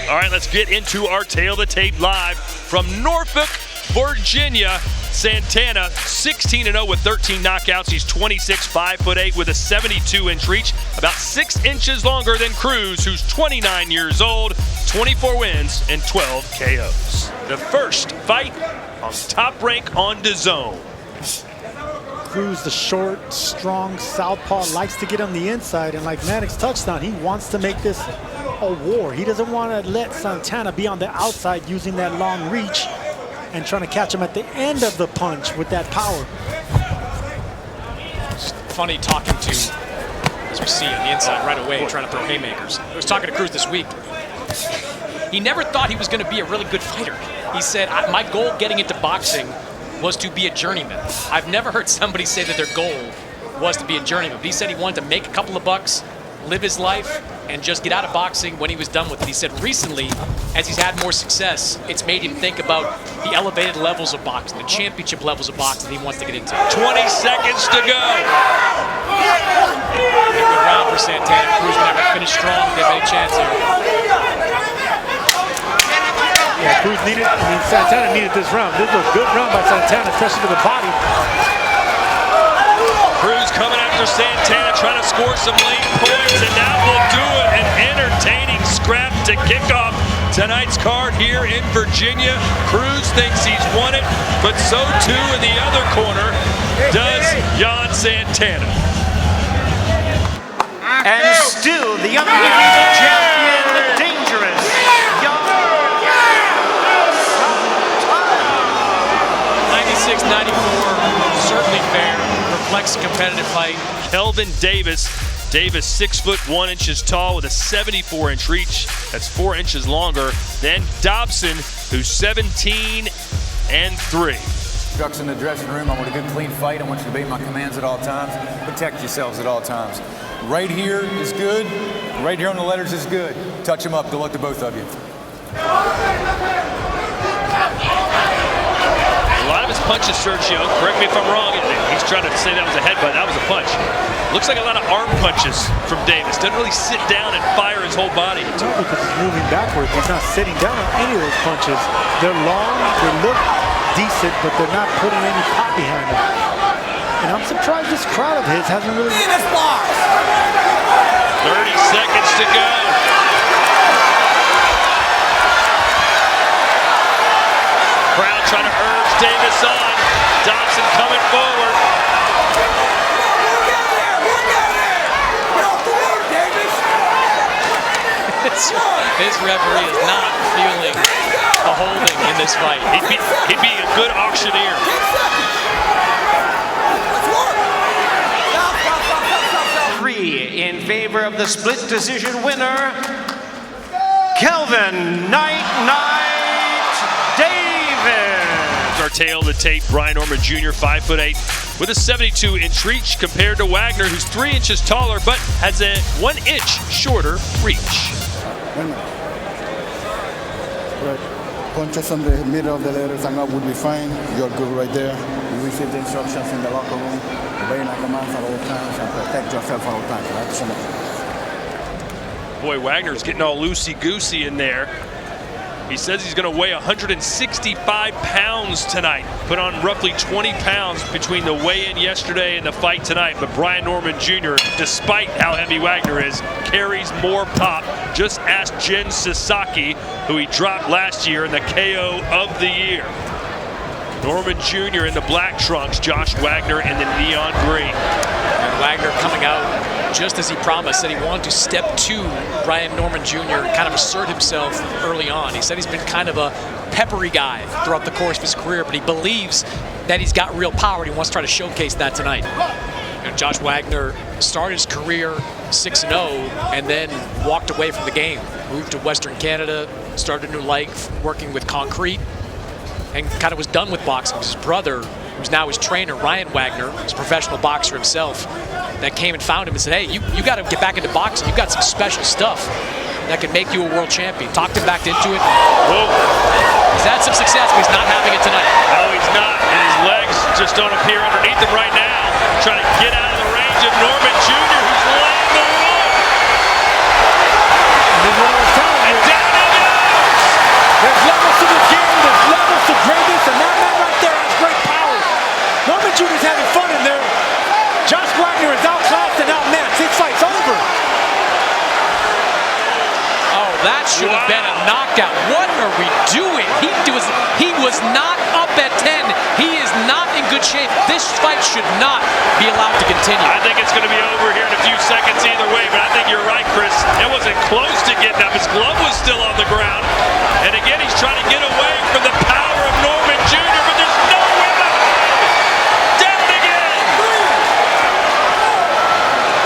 All right, let's get into our Tail of the Tape live from Norfolk, Virginia. Santana, 16-0 with 13 knockouts. He's 26, 5'8", with a 72-inch reach, about 6 inches longer than Cruz, who's 29 years old, 24 wins and 12 KOs. The first fight on Top Rank on DAZN. Cruz, the short, strong southpaw, likes to get on the inside, and like Maddox touched on, he wants to make this a war. He doesn't want to let Santana be on the outside using that long reach and trying to catch him at the end of the punch with that power. It's funny talking to, as we see on the inside right away, trying to throw haymakers. I was talking to Cruz this week. He never thought he was going to be a really good fighter. He said, my goal getting into boxing was to be a journeyman. I've never heard somebody say that their goal was to be a journeyman. But he said he wanted to make a couple of bucks, live his life, and just get out of boxing when he was done with it. He said recently, as he's had more success, it's made him think about the elevated levels of boxing, the championship levels of boxing he wants to get into. 20 seconds to go. A good round for Santana. Cruz never finished strong. They have any chance here. Yeah, Cruz needed, Santana needed this round. This is a good round by Santana, especially to the body. Cruz coming after Santana, trying to score some late points, and that will do it. An entertaining scrap to kick off tonight's card here in Virginia. Cruz thinks he's won it, but so too in the other corner does Jan Santana. And still the undefeated champion, the dangerous Jan Santana. 96-94, certainly fair. Reflects a competitive fight. Kelvin Davis. Davis, 6'1" tall with a 74-inch reach. That's 4 inches longer than Dobson, who's 17-3. Ducks in the dressing room. I want a good, clean fight. I want you to obey my commands at all times. Protect yourselves at all times. Right here is good. Right here on the letters is good. Touch them up. Good luck to both of you. A lot of his punches, Sergio, correct me if I'm wrong, he's trying to say that was a headbutt, that was a punch. Looks like a lot of arm punches from Davis. Doesn't really sit down and fire his whole body. No, because he's moving backwards. He's not sitting down on any of those punches. They're long, they look decent, but they're not putting any pop behind them. And I'm surprised this crowd of his hasn't really... 30 seconds to go. Crowd trying to urge Davis on. Dobson coming forward. His referee is not feeling the holding in this fight. He'd be a good auctioneer. In favor of the split decision winner, Kelvin Knight Davis. Our Tail of the Tape, Brian Norman Jr., 5'8", with a 72-inch reach compared to Wagner, who's 3 inches taller but has a 1 inch shorter reach. Right. Punches on the middle of the letters and up would be fine. You're good right there. You receive the instructions in the locker room. Obey my commands at all times and protect yourself at all times. That's enough. Boy, Wagner's getting all loosey-goosey in there. He says he's going to weigh 165 pounds tonight. Put on roughly 20 pounds between the weigh-in yesterday and the fight tonight. But Brian Norman Jr., despite how heavy Wagner is, carries more pop. Just ask Jen Sasaki, who he dropped last year in the KO of the year. Norman Jr. in the black trunks, Josh Wagner in the neon green. And Wagner coming out just as he promised, said he wanted to step to Brian Norman Jr. and kind of assert himself early on. He said he's been kind of a peppery guy throughout the course of his career, but he believes that he's got real power and he wants to try to showcase that tonight. And Josh Wagner started his career 6-0 and then walked away from the game. Moved to Western Canada, started a new life working with concrete, and kind of was done with boxing. His brother, who's now his trainer, Ryan Wagner, who's a professional boxer himself, that came and found him and said, hey, you got to get back into boxing. You've got some special stuff that can make you a world champion. Talked him back into it. Whoa. He's had some success, but he's not having it tonight. No, he's not. And his legs just don't appear underneath him right now. Trying to get out of the range of Norman Jr., who's laying the run. And down he goes. that should have been a knockout. What are we doing? He was not up at 10. He is not in good shape. This fight should not be allowed to continue. I think it's going to be over here in a few seconds either way, but I think you're right, Chris. It wasn't close to getting up. His glove was still on the ground. And again, he's trying to get away from the power of Norman Jr., but there's no way back. Down again.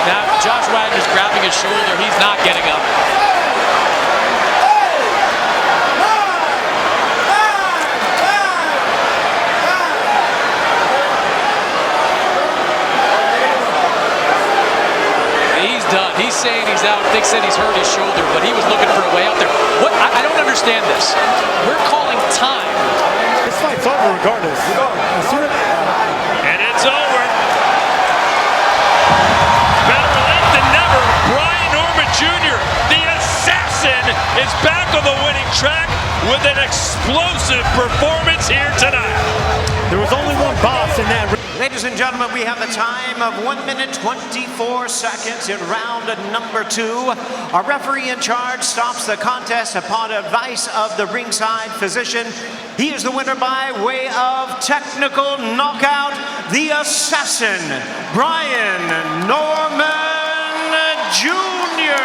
Now, Josh Wagner's grabbing his shoulder. He's not getting up. He's done. He's saying he's out. They said he's hurt his shoulder, but he was looking for a way out there. What? I don't understand this. We're calling time. This fight's over regardless. As soon as And it's over. Better late than never. Brian Norman Jr., the assassin, is back on the winning track with an explosive performance here tonight. there was only one boss in that ring. Ladies and gentlemen, we have the time of 1 minute 24 seconds in round number 2. Our referee in charge stops the contest upon advice of the ringside physician. He is the winner by way of technical knockout, the assassin, Brian Norman Jr.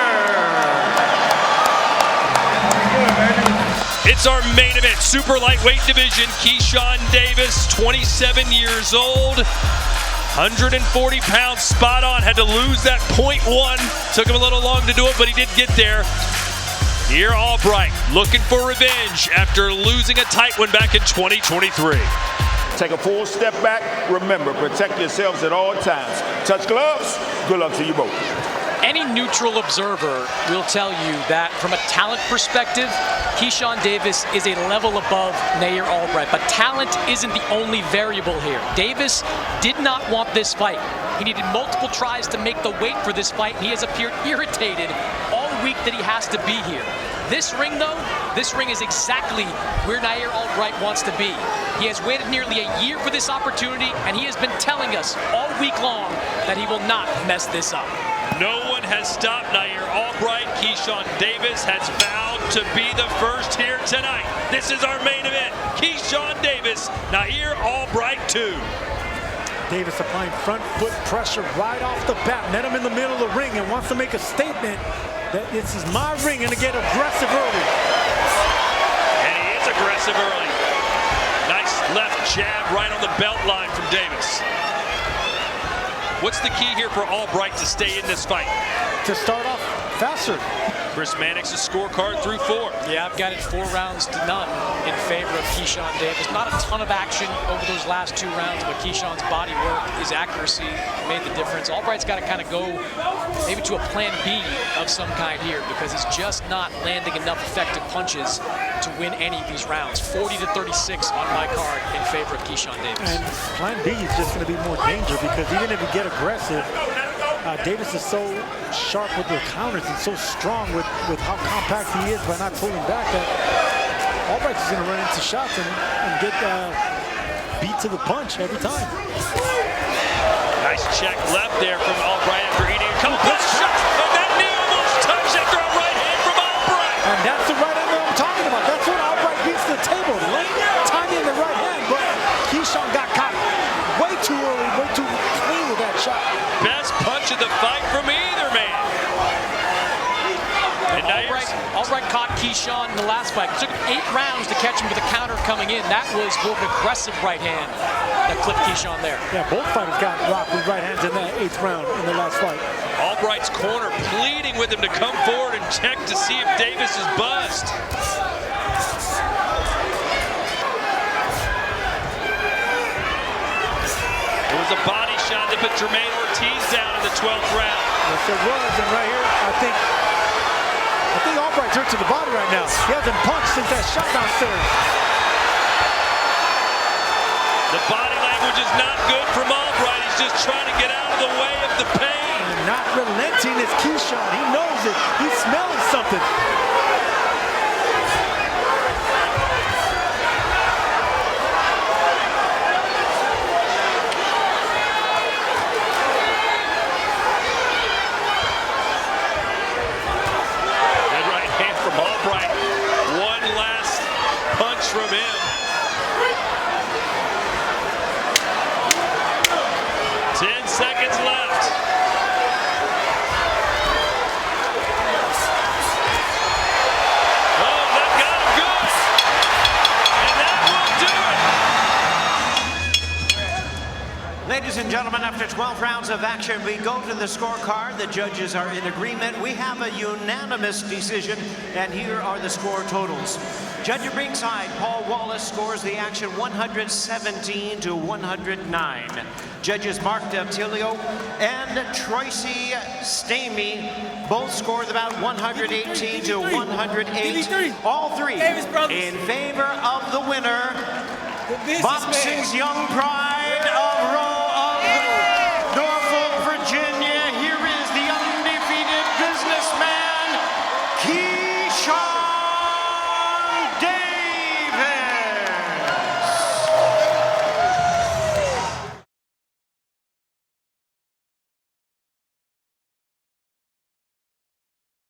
It's our main event, super lightweight division. Keyshawn Davis, 27 years old, 140 pounds, spot on. Had to lose that .1. Took him a little long to do it, but he did get there. Here, Albright, looking for revenge after losing a tight one back in 2023. Take a full step back. Remember, protect yourselves at all times. Touch gloves. Good luck to you both. Any neutral observer will tell you that from a talent perspective, Keyshawn Davis is a level above Nair Albright, but talent isn't the only variable here. Davis did not want this fight. He needed multiple tries to make the weight for this fight, and he has appeared irritated all week that he has to be here. This ring, though, this ring is exactly where Nair Albright wants to be. He has waited nearly a year for this opportunity, and he has been telling us all week long that he will not mess this up. No one has stopped Nair Albright. Keyshawn Davis has vowed to be the first here tonight. This is our main event. Keyshawn Davis, Nair Albright 2. Davis applying front foot pressure right off the bat. Met him in the middle of the ring and wants to make a statement that this is my ring and to get aggressive early. And he is aggressive early. Nice left jab right on the belt line from Davis. What's the key here for Albright to stay in this fight? To start off faster. Chris Mannix's scorecard through 4. Yeah, I've got it 4 rounds to none in favor of Keyshawn Davis. Not a ton of action over those last 2 rounds, but Keyshawn's body work, his accuracy made the difference. Albright's got to kind of go maybe to a plan B of some kind here because he's just not landing enough effective punches to win any of these rounds. 40-36 on my card in favor of Keyshawn Davis. And plan B is just going to be more danger because even if you get aggressive, Davis is so sharp with the counters and so strong with how compact he is by not pulling back that Albright is going to run into shots and get beat to the punch every time. Nice check left there from Albright after eating a couple of shots, and that knee almost touched after a right hand from Albright. And that's the right hand that I'm talking about. That's when Albright beats the table. Late timing the right hand, but Keyshawn got caught way too early, way too clean with that shot. Best punch of the fight from either man. And Albright caught Keyshawn in the last fight. It took 8 rounds to catch him with a counter coming in. That was more of an aggressive right hand that clipped Keyshawn there. Yeah, both fighters got rocked with right hands in that 8th round in the last fight. Albright's corner pleading with him to come forward and check to see if Davis is buzzed. It was a body shot that put Jermaine Ortiz down in the 12th round. Yes, it was, and right here, I think Albright's hurt to the body right now. He hasn't punched since that shot downstairs. The body language is not good from Albright. He's just trying to get out of the way of the pain. And not relenting is Keyshawn. He knows it. He's smelling something. Ladies and gentlemen, after 12 rounds of action, we go to the scorecard. The judges are in agreement. We have a unanimous decision, and here are the score totals. Judge at ringside, Paul Wallace scores the action 117 to 109. Judges Mark Deltilio and Tracy Stamey both scored about 118 to 108. All three in favor of the winner, boxing's young pride,